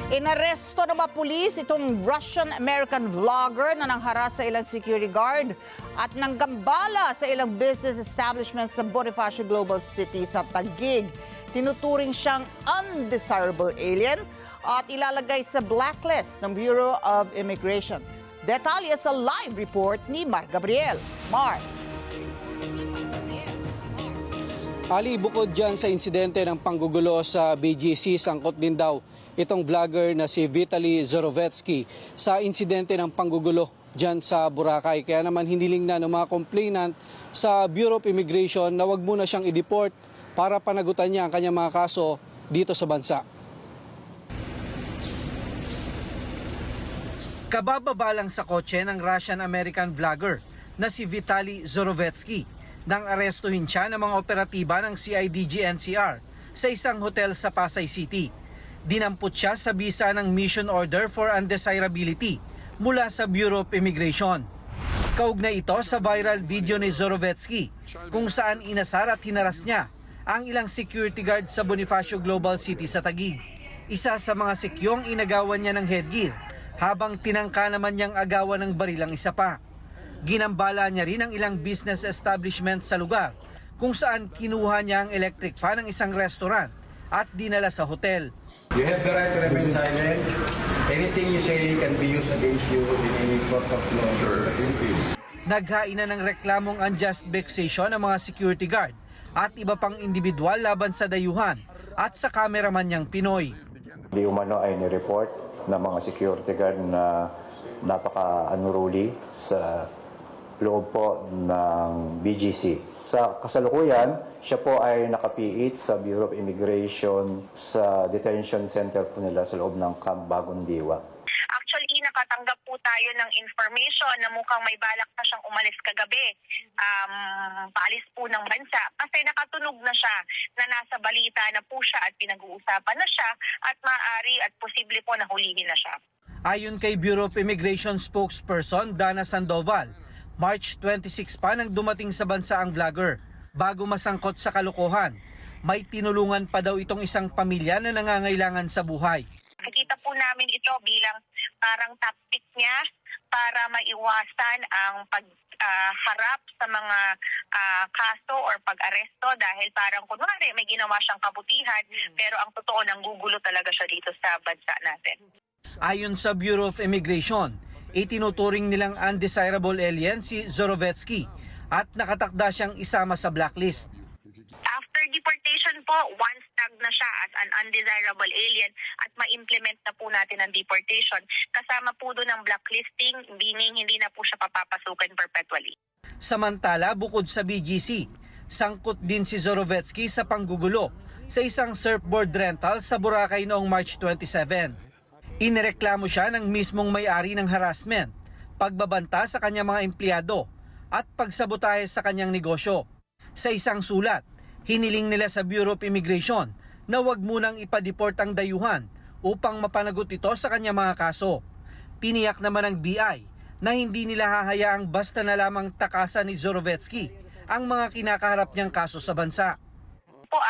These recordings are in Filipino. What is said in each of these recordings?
Inaresto ng mga pulis itong Russian-American vlogger na nangharas sa ilang security guard at nanggambala sa ilang business establishments sa Bonifacio Global City sa Taguig. Tinuturing siyang undesirable alien at ilalagay sa blacklist ng Bureau of Immigration. Detalye sa live report ni Mar Gabriel. Mar. Ali, bukod dyan sa insidente ng panggugulo sa BGC, sangkot din daw itong vlogger na si Vitaly Zorovetsky sa insidente ng panggugulo dyan sa Boracay. Kaya naman hiniling na ng mga complainant sa Bureau of Immigration na wag muna siyang i-deport para panagutan niya ang kanyang mga kaso dito sa bansa. Kabababa lang sa kotse ng Russian-American vlogger na si Vitaly Zorovetsky nang arestuhin siya ng mga operatiba ng CIDG-NCR sa isang hotel sa Pasay City. Dinampot siya sa bisa ng Mission Order for Undesirability mula sa Bureau of Immigration. Kaugnay ito sa viral video ni Zorovetsky kung saan inasar at hinaras niya ang ilang security guard sa Bonifacio Global City sa Taguig. Isa sa mga sikyong inagawan niya ng headgear habang tinangka naman niyang agawan ng baril ang isa pa. Ginambala niya rin ang ilang business establishment sa lugar kung saan kinuha niya ang electric fan ng isang restaurant at dinala sa hotel. You have the right to remain silent. Anything you say can be used against you in any court of law. Sure. Naghain na ng reklamong unjust vexation ng mga security guard at iba pang individual laban sa dayuhan at sa cameraman niyang Pinoy. Di umano ay ni-report ng mga security guard na napaka-unruly sa loob po ng BGC. Sa kasalukuyan, siya po ay nakapiit sa Bureau of Immigration sa detention center po nila sa loob ng Camp Bagong Diwa. Actually, nakatanggap po tayo ng information na mukhang may balak na siyang umalis kagabi. Paalis po ng bansa kasi nakatunog na siya na nasa balita na po siya at pinag-uusapan na siya at maaari at posible po nahulihin na siya. Ayon kay Bureau of Immigration spokesperson Dana Sandoval, March 26 pa nang dumating sa bansa ang vlogger. Bago masangkot sa kalokohan, may tinulungan pa daw itong isang pamilya na nangangailangan sa buhay. Nakikita po namin ito bilang parang tactic niya para maiwasan ang pagharap sa mga kaso or pag-aresto dahil parang kunwari may ginawa siyang kabutihan pero ang totoo nanggugulo talaga siya dito sa bansa natin. Ayon sa Bureau of Immigration, itinuturing nilang undesirable alien si Zorovetsky at nakatakda siyang isama sa blacklist. After deportation po, once tag na siya as an undesirable alien at ma-implement na po natin ang deportation, kasama po doon ang blacklisting, meaning hindi na po siya papapasukan perpetually. Samantala, bukod sa BGC, sangkot din si Zorovetsky sa panggugulo sa isang surfboard rental sa Boracay noong March 27. Inireklamo siya ng mismong may-ari ng harassment, pagbabanta sa kanyang mga empleyado at pagsabotahe sa kanyang negosyo. Sa isang sulat, hiniling nila sa Bureau of Immigration na wag munang ipa-deport ang dayuhan upang mapanagot ito sa kanyang mga kaso. Tiniyak naman ng BI na hindi nila hahayaang basta na lamang takasan ni Zorovetsky ang mga kinakaharap niyang kaso sa bansa.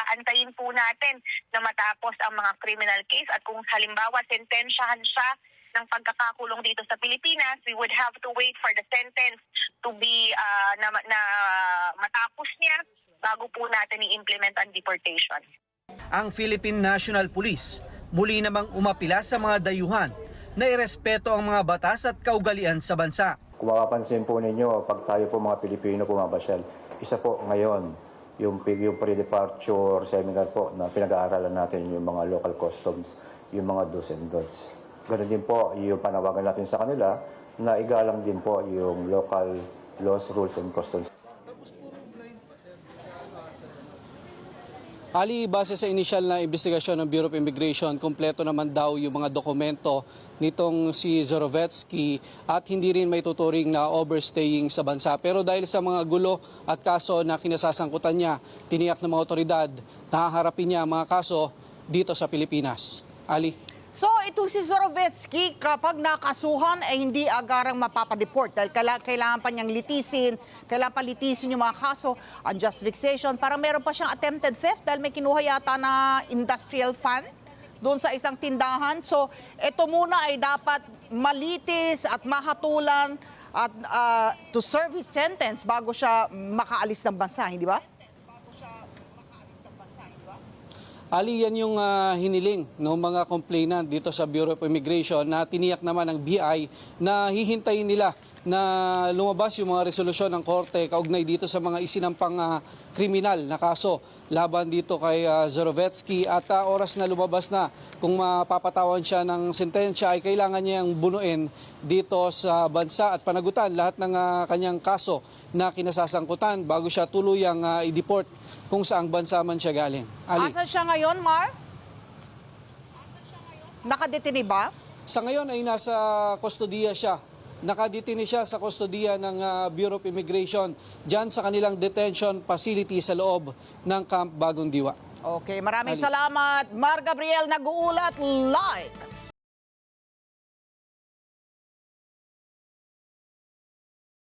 Aantayin po natin na matapos ang mga criminal case at kung halimbawa sentensyahan siya ng pagkakakulong dito sa Pilipinas, we would have to wait for the sentence to be na matapos niya bago po natin i-implement ang deportation. Ang Philippine National Police muli namang umapila sa mga dayuhan na irespeto ang mga batas at kaugalian sa bansa. Kung mapapansin po ninyo, pag tayo po mga Pilipino pumapasyal, isa po ngayon yung pre-departure seminar po na pinag-aaralan natin yung mga local customs, yung mga do's and don'ts. Ganun din po yung panawagan natin sa kanila na igalang din po yung local laws, rules, and customs. Ali, base sa initial na investigasyon ng Bureau of Immigration, kumpleto naman daw yung mga dokumento nitong si Zorovetsky at hindi rin may tuturing na overstaying sa bansa. Pero dahil sa mga gulo at kaso na kinasasangkutan niya, tiniyak ng mga otoridad na haharapin niya ang mga kaso dito sa Pilipinas. Ali? So, ito si Zorovetsky, kapag nakasuhan, ay hindi agarang mapapadeport dahil kailangan pa niyang kailangan pa litisin yung mga kaso, unjust vexation, para meron pa siyang attempted theft dahil may kinuha yata na industrial fan doon sa isang tindahan. So ito muna ay dapat malitis at mahatulan at to serve his sentence bago siya makaalis ng bansa, hindi ba? Ali, yan yung hiniling ng mga complainant dito sa Bureau of Immigration na tiniyak naman ng BI na hihintayin nila na lumabas yung mga resolusyon ng korte kaugnay dito sa mga isinampang kriminal na kaso laban dito kay Zorovetsky at oras na lumabas na kung mapapatawan siya ng sentensya ay kailangan niyang bunuin dito sa bansa at panagutan lahat ng kanyang kaso na kinasasangkutan bago siya tuluyang i-deport kung saang bansa man siya galing. Ali. Asan siya ngayon, Mar? Nakadetini ba? Sa ngayon ay nasa kustodiya siya. Nakadetini siya sa kustodiya ng Bureau of Immigration dyan sa kanilang detention facility sa loob ng Camp Bagong Diwa. Okay, maraming Ali. salamat. Mar Gabriel nag-uulat live